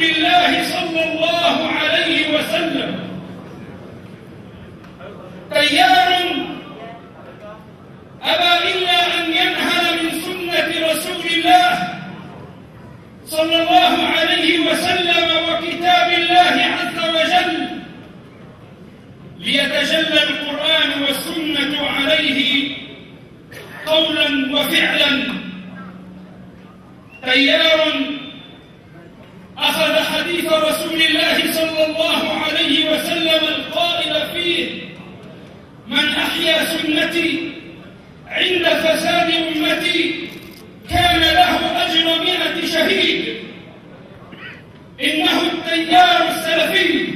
رسول الله صلى الله عليه وسلم، تيار أبى إلا أن ينهل من سنة رسول الله صلى الله عليه وسلم وكتاب الله عز وجل، ليتجلى القرآن والسنة عليه قولا وفعلا. تيار أخذ حديث رسول الله صلى الله عليه وسلم القائل فيه: من أحيا سنتي عند فساد أمتي كان له أجر 100 شهيد. إنه التيار السلفي